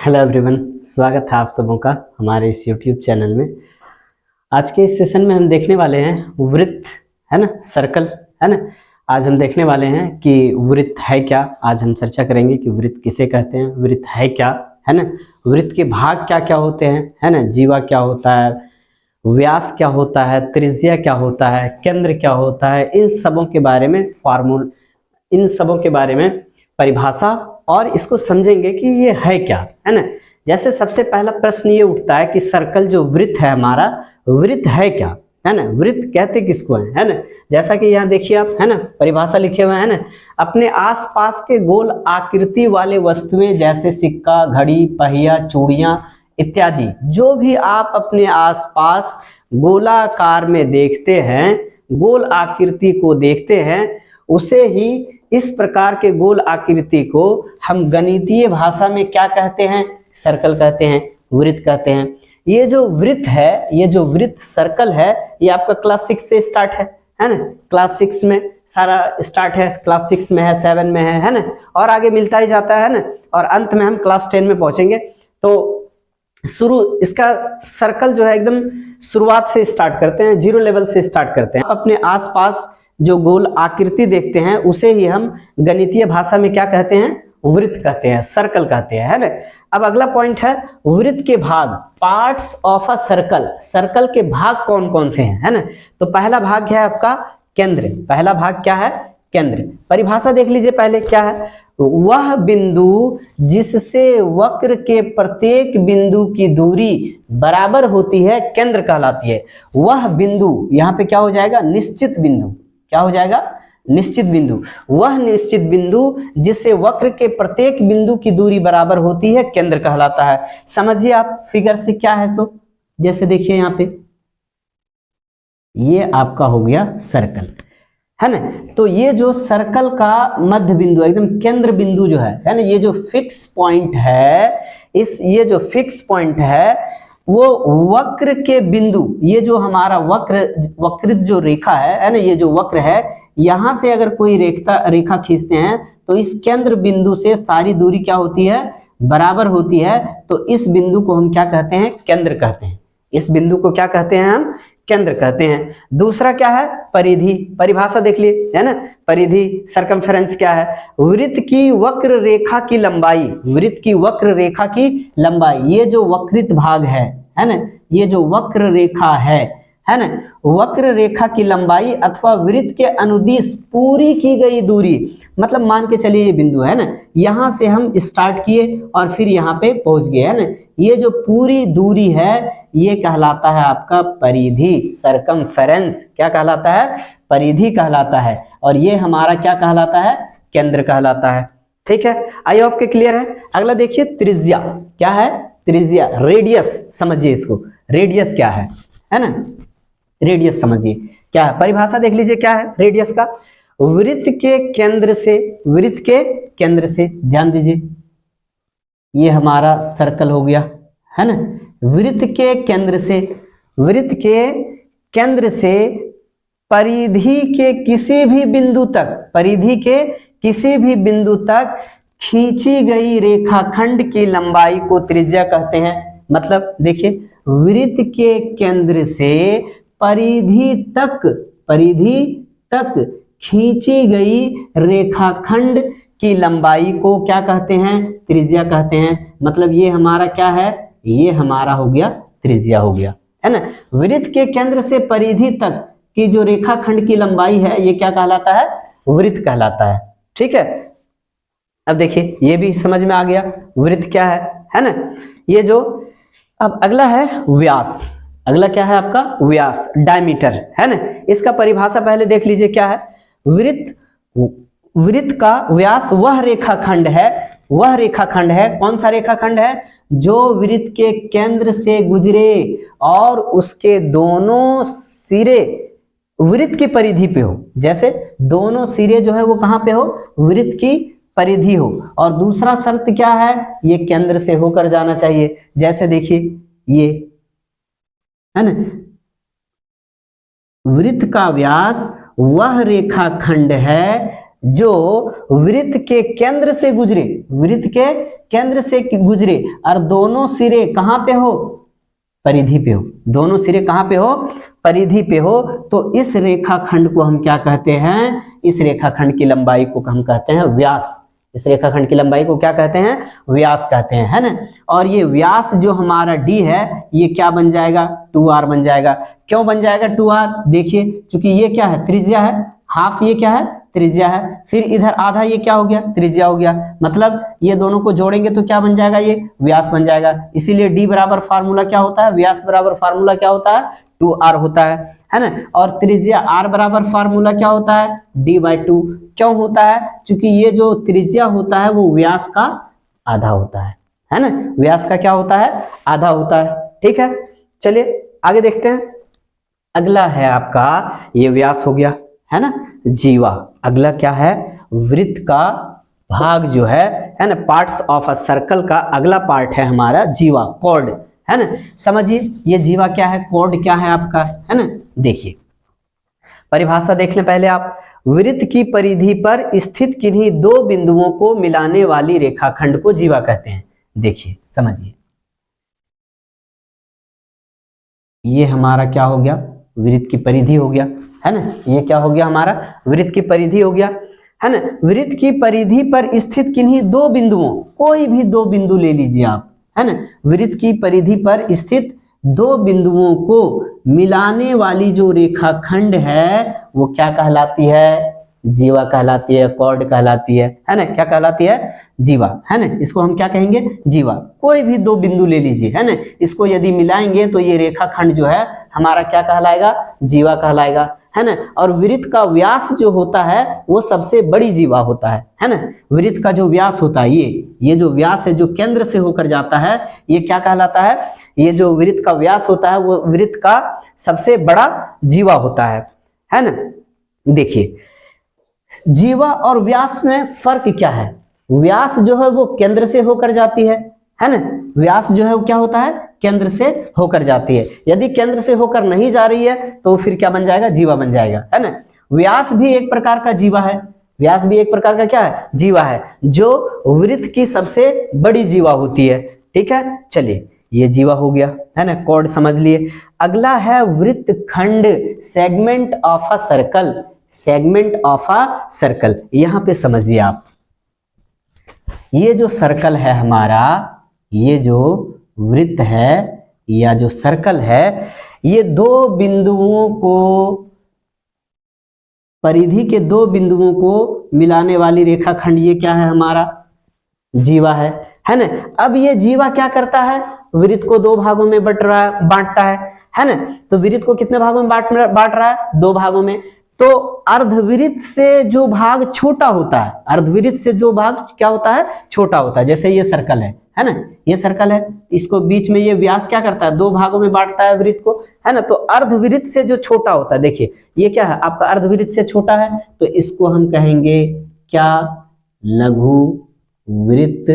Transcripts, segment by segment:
Hello everyone, स्वागत है आप सबों का हमारे इस यूट्यूब चैनल में। आज के इस सेशन में हम देखने वाले हैं वृत्त, है ना, सर्कल, है ना। आज हम देखने वाले हैं कि वृत्त है क्या। आज हम चर्चा करेंगे कि वृत्त किसे कहते हैं, वृत्त है क्या, है ना, वृत्त के भाग क्या क्या होते हैं, है ना, जीवा क्या होता है, व्यास क्या होता है, त्रिज्या क्या होता है, केंद्र क्या होता है, इन सबों के बारे में इन सबों के बारे में परिभाषा और इसको समझेंगे कि ये है क्या, है ना। जैसे सबसे पहला प्रश्न ये उठता है कि सर्कल जो वृत्त है हमारा, वृत्त है क्या, है ना, वृत्त कहते किसको है ना। जैसा कि यहाँ देखिए आप, है ना, परिभाषा लिखे हुए हैं ना, अपने आसपास के गोल आकृति वाले वस्तुएं जैसे सिक्का, घड़ी, पहिया, चूड़ियां इत्यादि, जो भी आप अपने आसपास गोलाकार में देखते हैं, गोल आकृति को देखते हैं, उसे ही इस प्रकार के गोल आकृति को हम गणितीय भाषा में क्या कहते हैं, सर्कल कहते हैं, वृत्त कहते हैं। ये जो वृत्त है, ये जो वृत्त सर्कल है, ये आपका क्लास 6 से स्टार्ट है ना। क्लास 6 में सारा स्टार्ट है, क्लास 6 में है, 7 में है ना, और आगे मिलता ही जाता है ना, और अंत में हम क्लास 10 में पहुंचेंगे। तो इसका सर्कल जो है एकदम शुरुआत से स्टार्ट करते हैं, 0 लेवल से स्टार्ट करते हैं। अपने आसपास जो गोल आकृति देखते हैं उसे ही हम गणितीय भाषा में क्या कहते हैं, वृत्त कहते हैं, सर्कल कहते हैं, है ना। अब अगला पॉइंट है वृत्त के भाग, parts of a circle. Circle के भाग कौन कौन से हैं, है ना। तो पहला भाग है आपका केंद्र। पहला भाग क्या है, केंद्र। परिभाषा देख लीजिए पहले क्या है, वह बिंदु जिससे वक्र के प्रत्येक बिंदु की दूरी बराबर होती है केंद्र कहलाती है। वह बिंदु, यहाँ पे क्या हो जाएगा, निश्चित बिंदु। क्या हो जाएगा, निश्चित बिंदु। वह निश्चित बिंदु जिससे वक्र के प्रत्येक बिंदु की दूरी बराबर होती है केंद्र कहलाता है। समझिए आप फिगर से क्या है सो, जैसे देखिए यहाँ पे ये आपका हो गया सर्कल, है ना। तो ये जो सर्कल का मध्य बिंदु, एकदम केंद्र बिंदु जो है ना, ये जो फिक्स पॉइंट है, ये जो फिक्स पॉइंट है वो वक्र के बिंदु, ये जो हमारा वक्रित जो रेखा है ना, ये जो वक्र है, यहां से अगर कोई रेखा खींचते हैं तो इस केंद्र बिंदु से सारी दूरी क्या होती है, बराबर होती है। तो इस बिंदु को हम क्या कहते हैं, केंद्र कहते हैं। इस बिंदु को क्या कहते हैं हम, केंद्र कहते हैं। दूसरा क्या है, परिधि। परिभाषा देख लिए, है ना, परिधि सरकमफेरेंस क्या है, वृत्त की वक्र रेखा की लंबाई। वृत्त की वक्र रेखा की लंबाई, ये जो वक्रित भाग है ना, ये जो वक्र रेखा है ना, वक्र रेखा की लंबाई अथवा वृत्त के अनुदिश पूरी की गई दूरी। मतलब मान के चलिए ये बिंदु है ना, यहां से हम स्टार्ट किए और फिर यहाँ पे पहुंच गए, है ना, ये जो पूरी दूरी है ये कहलाता है आपका परिधि, सरकमफेरेंस। क्या कहलाता है, परिधि कहलाता है। और ये हमारा क्या कहलाता है, केंद्र कहलाता है। ठीक है, आई होप के क्लियर है। अगला देखिए त्रिज्या। क्या है, त्रिज्या, रेडियस। समझिए इसको, रेडियस क्या है ना, रेडियस समझिए क्या है। परिभाषा देख लीजिए क्या है रेडियस का, वृत्त के केंद्र से, वृत्त के केंद्र से, ध्यान दीजिए ये हमारा सर्कल हो गया, है ना, वृत्त के केंद्र से, वृत्त के केंद्र से परिधि के किसी भी बिंदु तक, परिधि के किसी भी बिंदु तक खींची गई रेखाखंड की लंबाई को त्रिज्या कहते हैं। मतलब देखिए वृत्त के केंद्र से परिधि तक खींची गई रेखाखंड की लंबाई को क्या कहते हैं, त्रिज्या कहते हैं। मतलब ये हमारा क्या है, ये हमारा हो गया त्रिज्या हो गया, है ना। वृत्त के केंद्र से परिधि तक की जो रेखाखंड की लंबाई है ये क्या कहलाता है, वृत्त कहलाता है। ठीक है, अब देखिए ये भी समझ में आ गया वृत्त क्या है ना। ये जो अब अगला है व्यास। अगला क्या है आपका, व्यास, डायमीटर, है ना। इसका परिभाषा पहले देख लीजिए क्या है, वृत्त का व्यास वह रेखाखंड है, वह रेखाखंड है, कौन सा रेखाखंड है, जो वृत्त के केंद्र से गुजरे और उसके दोनों सिरे वृत्त की परिधि पे हो। जैसे दोनों सिरे जो है वो कहां पे हो, वृत्त की परिधि हो। और दूसरा शर्त क्या है, ये केंद्र से होकर जाना चाहिए। जैसे देखिए ये है ना, वृत्त का व्यास वह रेखाखंड है जो वृत्त के केंद्र से गुजरे, वृत्त के केंद्र से गुजरे और दोनों सिरे कहां पे हो, परिधि पे हो, दोनों सिरे कहां पे हो, परिधि पे हो, तो इस रेखाखंड को हम क्या कहते हैं, इस रेखाखंड की लंबाई को हम कहते हैं व्यास। इस रेखाखंड की लंबाई को क्या कहते हैं, व्यास कहते हैं, है ना। और ये व्यास जो हमारा d है ये क्या बन जाएगा, 2r बन जाएगा। क्यों बन जाएगा 2r, देखिए चूंकि ये क्या है, त्रिज्या है, हाफ ये क्या है, त्रिज्या है, फिर इधर आधा ये क्या हो गया, त्रिज्या हो गया, मतलब ये दोनों को जोड़ेंगे तो क्या बन जाएगा, ये व्यास बन जाएगा। इसीलिए d बराबर फार्मूला क्या होता है, व्यास बराबर फार्मूला क्या होता है, 2r होता है ना। और त्रिज्या r बराबर फार्मूला क्या होता है, d/2। क्यों होता है, क्योंकि ये जो त्रिज्या होता है वो व्यास का आधा होता है ना, व्यास का क्या होता है, आधा होता है। ठीक है, चलिए आगे देखते हैं। अगला है आपका, ये व्यास हो गया, है ना, जीवा। अगला क्या है, वृत्त का भाग जो है ना, पार्ट्स ऑफ अ सर्कल का अगला पार्ट है हमारा जीवा, कॉर्ड, है ना। समझिए ये जीवा क्या है, कॉर्ड क्या है आपका, है ना। देखिए परिभाषा देख लें पहले आप। वृत्त की परिधि पर स्थित किन्हीं दो बिंदुओं को मिलाने वाली रेखाखंड को जीवा कहते हैं। देखिए समझिए, ये हमारा क्या हो गया, वृत्त की परिधि हो गया, है ना। ये क्या हो गया, हमारा वृत्त की परिधि हो गया, है ना। वृत्त की परिधि पर स्थित किन्हीं दो बिंदुओं, कोई भी दो बिंदु ले लीजिए आप, है ना। वृत्त की परिधि पर स्थित दो बिंदुओं को मिलाने वाली जो रेखाखंड है वो क्या कहलाती है, जीवा कहलाती है, कॉर्ड कहलाती है ना। क्या कहलाती है, जीवा, है ना। इसको हम क्या कहेंगे, जीवा। कोई भी दो बिंदु ले लीजिए, है ना, इसको यदि मिलाएंगे तो ये रेखाखंड जो है हमारा क्या कहलाएगा, जीवा कहलाएगा, है ना। और वृत्त का व्यास जो होता है वो सबसे बड़ी जीवा होता है ना। वृत्त का जो व्यास होता है, ये जो व्यास है जो केंद्र से होकर जाता है, ये क्या कहलाता है, ये जो वृत्त का व्यास होता है वो वृत्त का सबसे बड़ा जीवा होता है ना। देखिए जीवा और व्यास में फर्क क्या है, व्यास जो है वो केंद्र से होकर जाती है ना। व्यास जो है वो क्या होता है, केंद्र से होकर जाती है। यदि केंद्र से होकर नहीं जा रही है तो फिर क्या बन जाएगा, जीवा बन जाएगा, है ना। व्यास भी एक प्रकार का जीवा है, व्यास भी एक प्रकार का क्या है, जीवा है, जो वृत्त की सबसे बड़ी जीवा होती है। ठीक है, चलिए ये जीवा हो गया, है ना, कॉर्ड समझ लिए। अगला है वृत्तखंड, segment of a circle, segment of a circle. यहां पे समझिए आप, ये जो सर्कल है हमारा, ये जो वृत्त है या जो सर्कल है, ये दो बिंदुओं को, परिधि के दो बिंदुओं को मिलाने वाली रेखाखंड, ये क्या है हमारा, जीवा है ना। अब ये जीवा क्या करता है, वृत्त को दो भागों में बांटता है ना। तो वृत्त को कितने भागों में बांट रहा है, दो भागों में। तो अर्धवृत्त से जो भाग छोटा होता है, अर्धवृत्त से जो भाग क्या होता है, छोटा होता है। जैसे ये सर्कल है ना, ये सर्कल है, इसको बीच में ये व्यास क्या करता है, दो भागों में बांटता है वृत्त को, है ना। तो अर्धवृत्त से जो छोटा होता है, देखिए ये क्या है आपका, अर्धवृत्त से छोटा है, तो इसको हम कहेंगे क्या, लघु वृत्त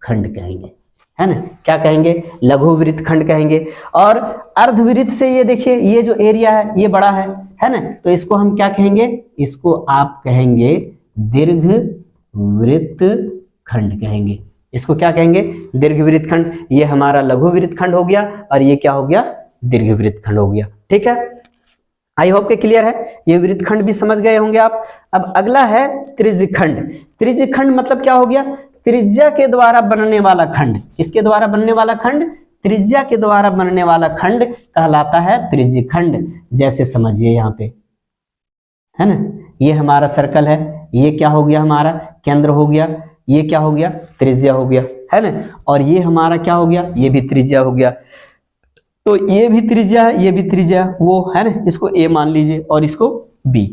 खंड कहेंगे, है ना। क्या कहेंगे, लघु वृत्त खंड कहेंगे। और अर्धवृत्त से ये देखिए, ये जो एरिया है ये बड़ा है ना, तो इसको हम क्या कहेंगे, इसको आप कहेंगे दीर्घ वृत्त खंड कहेंगे। इसको क्या कहेंगे, दीर्घ वृत्त खंड। ये हमारा लघु वृत्त खंड हो गया और ये क्या हो गया, दीर्घ वृत्त खंड हो गया। ठीक है, आई होप के क्लियर है, ये वृत्तखंड भी समझ गए होंगे आप। अब अगला है त्रिज्यखंड। त्रिज्यखंड मतलब क्या हो गया, त्रिज्या के द्वारा बनने वाला खंड। किसके द्वारा बनने वाला खंड, त्रिज्या के द्वारा बनने वाला खंड कहलाता है त्रिज्यखंड। जैसे समझिए यहाँ पे, है ना, ये हमारा सर्कल है, ये क्या हो गया हमारा, केंद्र हो गया, ये क्या हो गया, त्रिज्या हो गया, है ना। और ये हमारा क्या हो गया, ये भी त्रिज्या हो गया। तो ये भी त्रिज्या है, ये भी त्रिज्या वो, है ना, इसको ए मान लीजिए और इसको बी,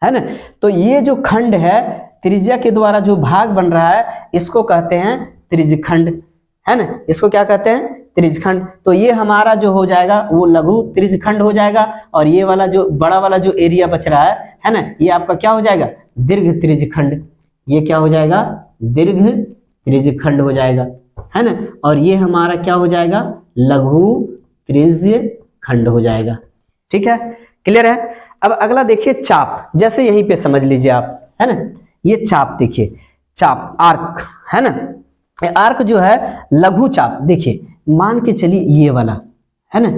है ना। तो ये जो खंड है, त्रिज्या के द्वारा जो भाग बन रहा है, इसको कहते हैं त्रिज्यखंड, है ना। इसको क्या कहते हैं, त्रिज्यखंड। तो ये हमारा जो हो जाएगा वो लघु त्रिज्यखंड हो जाएगा, और ये वाला जो बड़ा वाला जो एरिया बच रहा है ना, ये आपका क्या हो जाएगा, दीर्घ त्रिज्यखंड। ये क्या हो जाएगा, दीर्घ त्रिज्यखंड हो जाएगा, है ना। और ये हमारा क्या हो जाएगा, लघु त्रिज्यखंड हो जाएगा। ठीक है, क्लियर है। अब अगला देखिए चाप, जैसे यहीं पे समझ लीजिए आप, है ना, ये चाप देखिए, चाप आर्क, है ना, आर्क जो है लघु चाप, देखिए मान के चलिए ये वाला है ना,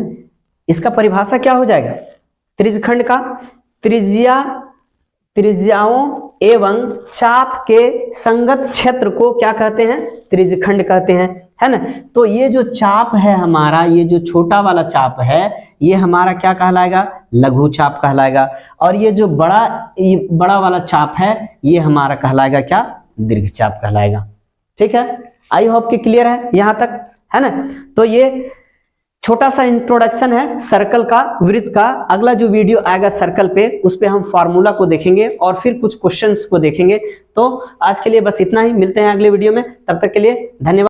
इसका परिभाषा क्या हो जाएगा, त्रिज्यखंड का त्रिज्याओं एवं चाप के संगत क्षेत्र को क्या कहते हैं, त्रिज्यखंड कहते हैं, है ना। तो ये जो चाप है हमारा, ये जो छोटा वाला चाप है ये हमारा क्या कहलाएगा, लघु चाप कहलाएगा, और ये जो बड़ा वाला चाप है ये हमारा कहलाएगा क्या, दीर्घ चाप कहलाएगा। ठीक है, आई होप कि क्लियर है यहां तक, है ना। तो ये छोटा सा इंट्रोडक्शन है सर्कल का, वृत्त का। अगला जो वीडियो आएगा सर्कल पे, उस पे हम फार्मूला को देखेंगे और फिर कुछ क्वेश्चंस को देखेंगे। तो आज के लिए बस इतना ही, मिलते हैं अगले वीडियो में, तब तक के लिए धन्यवाद।